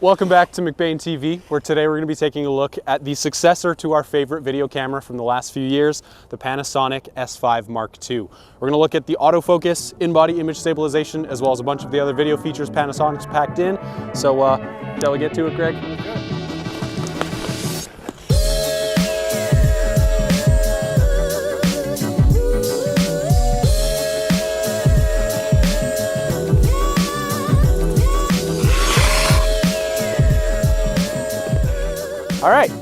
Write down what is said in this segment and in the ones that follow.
Welcome back to McBain TV, where today we're going to be taking a look at the successor to our favorite video camera from the last few years, the Panasonic S5 II. We're going to look at the autofocus, in-body image stabilization, as well as a bunch of the other video features Panasonic's packed in. So, shall we get to it, Greg? All right,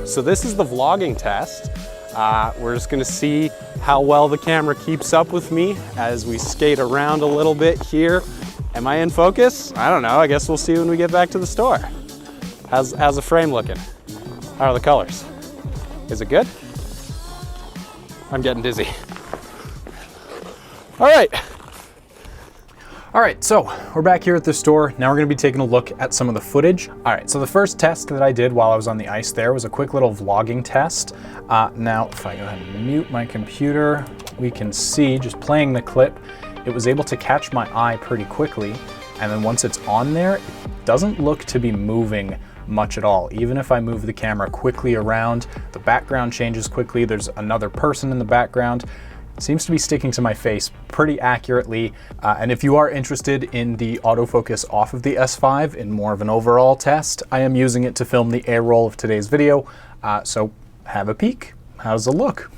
so this is the vlogging test. We're just gonna see how well the camera keeps up with me as we skate around a little bit here. Am I in focus? I don't know, I guess we'll see when we get back to the store. How's the frame looking? How are the colors? Is it good? I'm getting dizzy. All right, so we're back here at the store. Now we're gonna be taking a look at some of the footage. All right, so the first test that I did while I was on the ice there was a quick little vlogging test. Now, if I go ahead and mute my computer, we can see just playing the clip, it was able to catch my eye pretty quickly. And then once it's on there, it doesn't look to be moving much at all. Even if I move the camera quickly around, the background changes quickly. There's another person in the background. Seems to be sticking to my face pretty accurately. And if you are interested in the autofocus off of the S5 in more of an overall test, I am using it to film the A-roll of today's video. So have a peek. How does it look?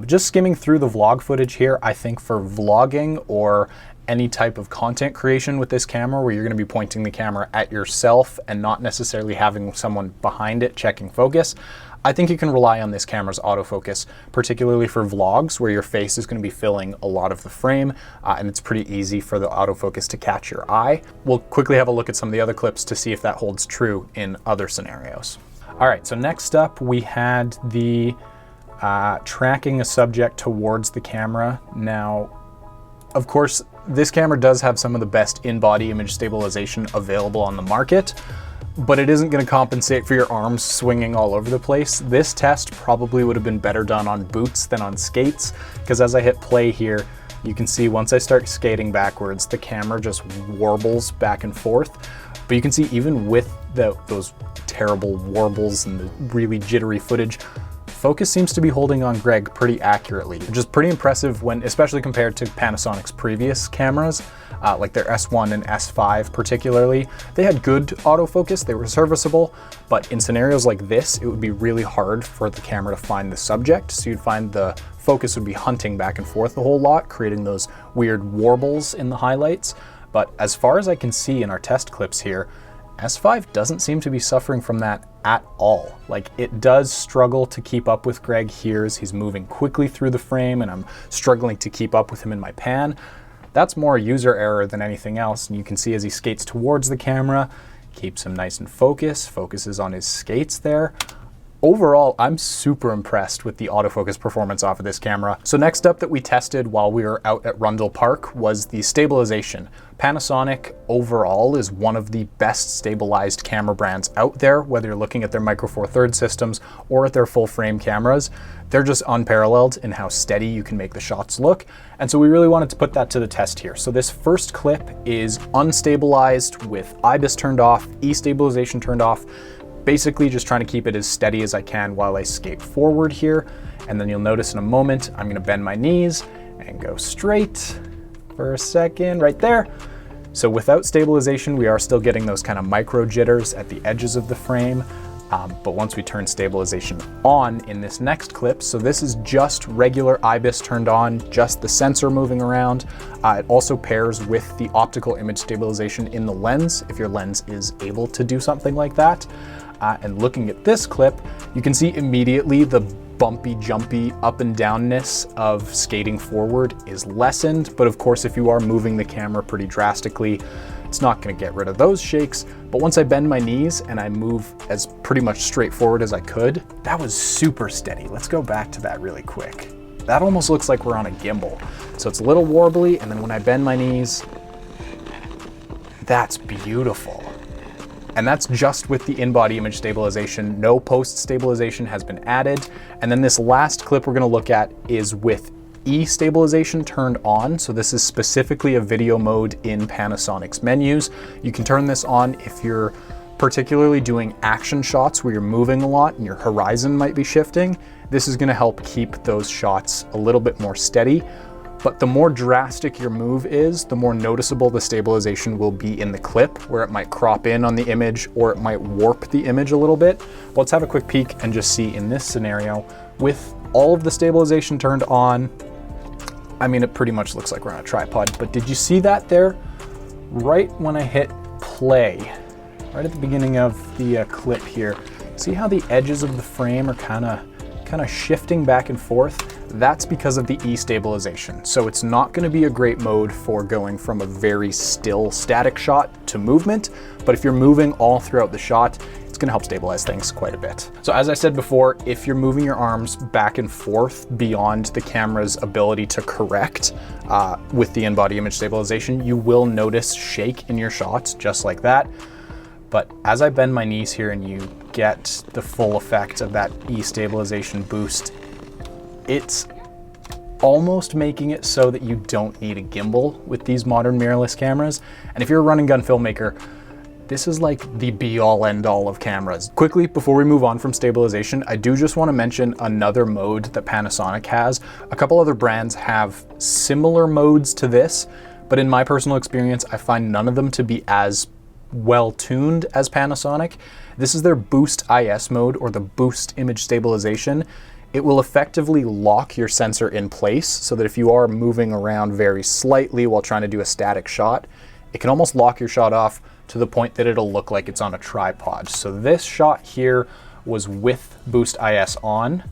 Just skimming through the vlog footage here, I think for vlogging or any type of content creation with this camera where you're going to be pointing the camera at yourself and not necessarily having someone behind it checking focus, I think you can rely on this camera's autofocus, particularly for vlogs where your face is going to be filling a lot of the frame, and it's pretty easy for the autofocus to catch your eye. We'll quickly have a look at some of the other clips to see if that holds true in other scenarios. All right, so next up we had the tracking a subject towards the camera. Now, of course, this camera does have some of the best in-body image stabilization available on the market, but it isn't going to compensate for your arms swinging all over the place. This test probably would have been better done on boots than on skates, because as I hit play here, you can see once I start skating backwards, the camera just warbles back and forth. But you can see even with those terrible warbles and the really jittery footage, focus seems to be holding on Greg pretty accurately, which is pretty impressive when, especially compared to Panasonic's previous cameras, like their S1 and S5 particularly. They had good autofocus, they were serviceable, but in scenarios like this, it would be really hard for the camera to find the subject. So you'd find the focus would be hunting back and forth a whole lot, creating those weird warbles in the highlights. But as far as I can see in our test clips here, S5 doesn't seem to be suffering from that at all. Like, it does struggle to keep up with Greg here as he's moving quickly through the frame and I'm struggling to keep up with him in my pan. That's more user error than anything else. And you can see as he skates towards the camera, keeps him nice and focused, focuses on his skates there. Overall, I'm super impressed with the autofocus performance off of this camera. So next up that we tested while we were out at Rundle Park was the stabilization. Panasonic overall is one of the best stabilized camera brands out there, whether you're looking at their Micro Four Thirds systems or at their full frame cameras. They're just unparalleled in how steady you can make the shots look. And so we really wanted to put that to the test here. So this first clip is unstabilized with IBIS turned off, E-stabilization turned off, basically just trying to keep it as steady as I can while I skate forward here. And then you'll notice in a moment, I'm gonna bend my knees and go straight for a second right there. So without stabilization, we are still getting those kind of micro jitters at the edges of the frame. But once we turn stabilization on in this next clip, so this is just regular IBIS turned on, just the sensor moving around. It also pairs with the optical image stabilization in the lens, if your lens is able to do something like that. And looking at this clip, you can see immediately the bumpy, jumpy up and downness of skating forward is lessened. But of course, if you are moving the camera pretty drastically, it's not going to get rid of those shakes. But once I bend my knees and I move as pretty much straightforward as I could, that was super steady. Let's go back to that really quick. That almost looks like we're on a gimbal. So it's a little warbly, and then when I bend my knees, that's beautiful. And that's just with the in-body image stabilization. No post-stabilization has been added. And then this last clip we're gonna look at is with E-stabilization turned on. So this is specifically a video mode in Panasonic's menus. You can turn this on if you're particularly doing action shots where you're moving a lot and your horizon might be shifting, this is gonna help keep those shots a little bit more steady. But the more drastic your move is, the more noticeable the stabilization will be in the clip, where it might crop in on the image or it might warp the image a little bit. But let's have a quick peek and just see in this scenario, with all of the stabilization turned on, I mean, it pretty much looks like we're on a tripod, but did you see that there? Right when I hit play, right at the beginning of the clip here, see how the edges of the frame are kind of shifting back and forth? That's because of the E-stabilization. So it's not going to be a great mode for going from a very still static shot to movement, but if you're moving all throughout the shot, it's going to help stabilize things quite a bit. So as I said before, if you're moving your arms back and forth beyond the camera's ability to correct with the in-body image stabilization, you will notice shake in your shots just like that. But as I bend my knees here and you get the full effect of that E-stabilization boost, it's almost making it so that you don't need a gimbal with these modern mirrorless cameras. And if you're a run and gun filmmaker, this is like the be-all end-all of cameras. Quickly, before we move on from stabilization, I do just want to mention another mode that Panasonic has. A couple other brands have similar modes to this, but in my personal experience, I find none of them to be as well tuned as Panasonic. This is their Boost IS mode, or the Boost Image Stabilization. It will effectively lock your sensor in place so that if you are moving around very slightly while trying to do a static shot, it can almost lock your shot off to the point that it'll look like it's on a tripod. So this shot here was with Boost IS on,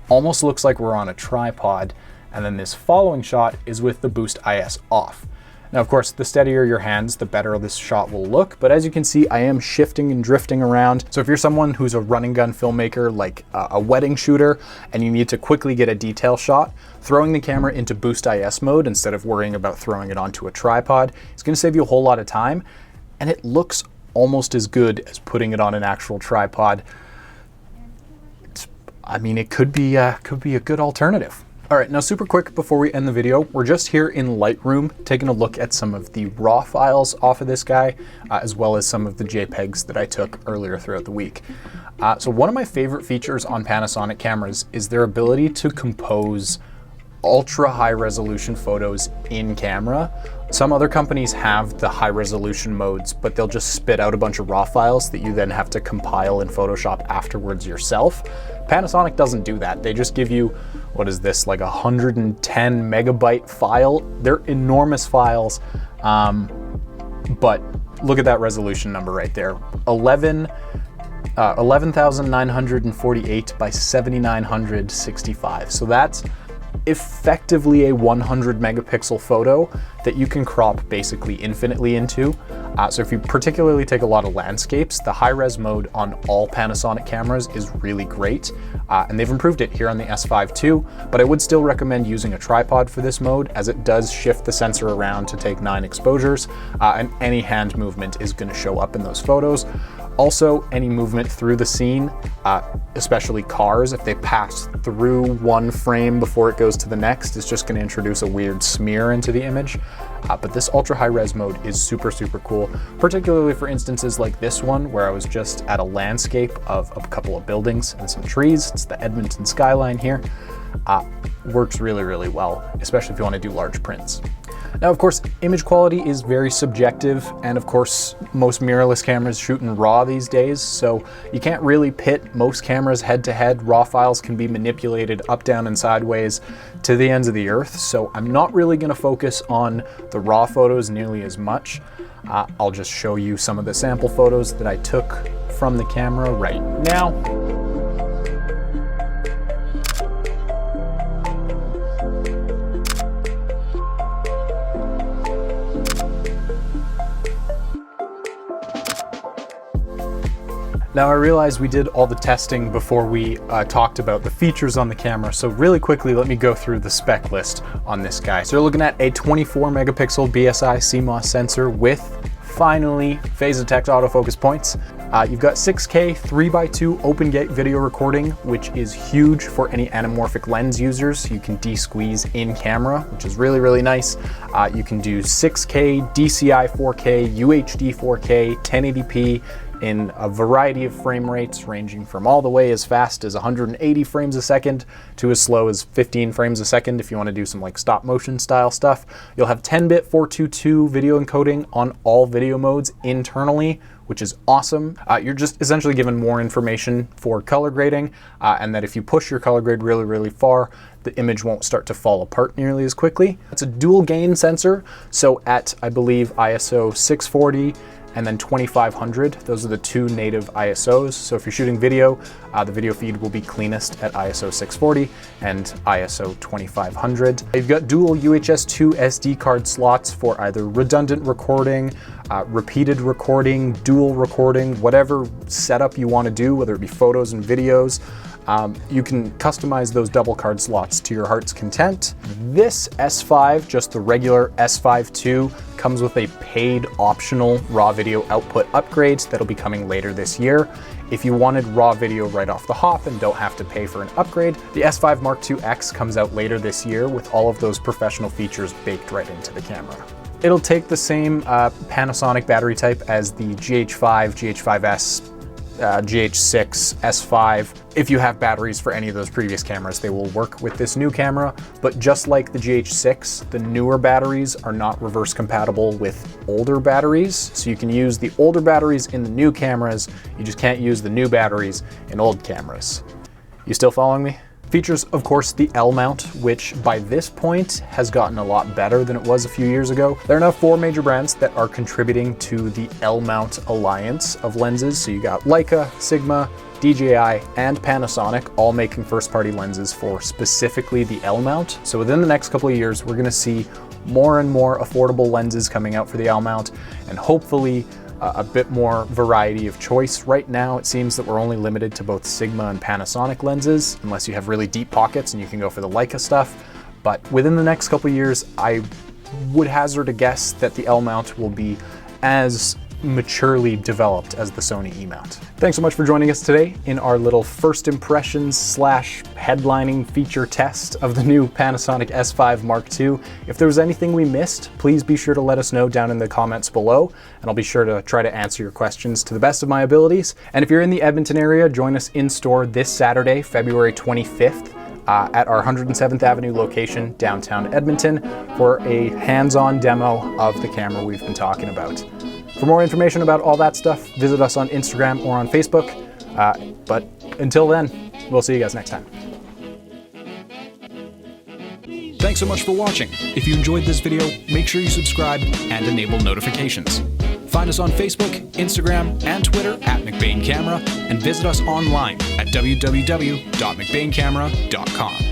almost looks like we're on a tripod, and then this following shot is with the Boost IS off. Now, of course, the steadier your hands, the better this shot will look. But as you can see, I am shifting and drifting around. So if you're someone who's a run and gun filmmaker, like a wedding shooter, and you need to quickly get a detail shot, throwing the camera into Boost IS mode instead of worrying about throwing it onto a tripod is going to save you a whole lot of time. And it looks almost as good as putting it on an actual tripod. I mean, it could be a good alternative. All right, now super quick before we end the video, we're just here in Lightroom taking a look at some of the raw files off of this guy, as well as some of the JPEGs that I took earlier throughout the week. So one of my favorite features on Panasonic cameras is their ability to compose ultra high resolution photos in camera. Some other companies have the high resolution modes, but they'll just spit out a bunch of raw files that you then have to compile in Photoshop afterwards yourself. Panasonic doesn't do that. They just give you, what is this, like 110 megabyte file? They're enormous files, but look at that resolution number right there. 11,948 by 7,965. So that's effectively a 100 megapixel photo that you can crop basically infinitely into. So if you particularly take a lot of landscapes, the high res mode on all Panasonic cameras is really great. And they've improved it here on the S5 II, but I would still recommend using a tripod for this mode, as it does shift the sensor around to take 9 exposures, and any hand movement is going to show up in those photos. Also, any movement through the scene, especially cars, if they pass through one frame before it goes to the next, is just going to introduce a weird smear into the image. But this ultra high res mode is super, super cool, particularly for instances like this one, where I was just at a landscape of a couple of buildings and some trees. It's the Edmonton skyline here. Works really, really well, especially if you want to do large prints. Now, of course, image quality is very subjective, and of course, most mirrorless cameras shoot in RAW these days, so you can't really pit most cameras head to head. RAW files can be manipulated up, down, and sideways to the ends of the earth, so I'm not really going to focus on the RAW photos nearly as much. I'll just show you some of the sample photos that I took from the camera right now. Now I realize we did all the testing before we talked about the features on the camera, so really quickly let me go through the spec list on this guy. So you're looking at a 24 megapixel BSI CMOS sensor with, finally, phase detect autofocus points. You've got 6K 3x2 open gate video recording, which is huge for any anamorphic lens users. You can de-squeeze in camera, which is really, really nice. You can do 6K, DCI 4K, UHD 4K, 1080p, in a variety of frame rates, ranging from all the way as fast as 180 frames a second to as slow as 15 frames a second if you want to do some like stop motion style stuff. You'll have 10-bit 422 video encoding on all video modes internally, which is awesome. You're just essentially given more information for color grading, and that if you push your color grade really, really far, the image won't start to fall apart nearly as quickly. It's a dual gain sensor, so at, I believe, ISO 640 and then 2500, those are the two native ISOs. So if you're shooting video, the video feed will be cleanest at ISO 640 and ISO 2500. You've got dual UHS 2 SD card slots for either redundant recording, repeated recording, dual recording, whatever setup you want to do, whether it be photos and videos. You can customize those double card slots to your heart's content. This S5, just the regular S5 II, comes with a paid optional raw video output upgrade that'll be coming later this year. If you wanted raw video right off the hop and don't have to pay for an upgrade, the S5 Mark II X comes out later this year with all of those professional features baked right into the camera. It'll take the same Panasonic battery type as the GH5, GH5S, GH6, S5. If you have batteries for any of those previous cameras, they will work with this new camera, but just like the GH6, the newer batteries are not reverse compatible with older batteries, so you can use the older batteries in the new cameras, you just can't use the new batteries in old cameras. You still following me? Features, of course, the L mount, which by this point has gotten a lot better than it was a few years ago. There are now 4 major brands that are contributing to the L mount alliance of lenses. So you got Leica, Sigma, DJI, and Panasonic all making first-party lenses for specifically the L mount. So within the next couple of years, we're gonna see more and more affordable lenses coming out for the L mount, and hopefully a bit more variety of choice. Right now, it seems that we're only limited to both Sigma and Panasonic lenses, unless you have really deep pockets and you can go for the Leica stuff. But within the next couple of years, I would hazard a guess that the L mount will be as maturely developed as the Sony E mount. Thanks so much for joining us today in our little first impressions / headlining feature test of the new Panasonic S5 Mark II. If there was anything we missed, please be sure to let us know down in the comments below, and I'll be sure to try to answer your questions to the best of my abilities. And if you're in the Edmonton area, join us in store this Saturday, February 25th, at our 107th Avenue location, downtown Edmonton, for a hands-on demo of the camera we've been talking about. For more information about all that stuff, visit us on Instagram or on Facebook. But until then, we'll see you guys next time. Thanks so much for watching. If you enjoyed this video, make sure you subscribe and enable notifications. Find us on Facebook, Instagram, and Twitter at McBain Camera, and visit us online at www.mcbaincamera.com.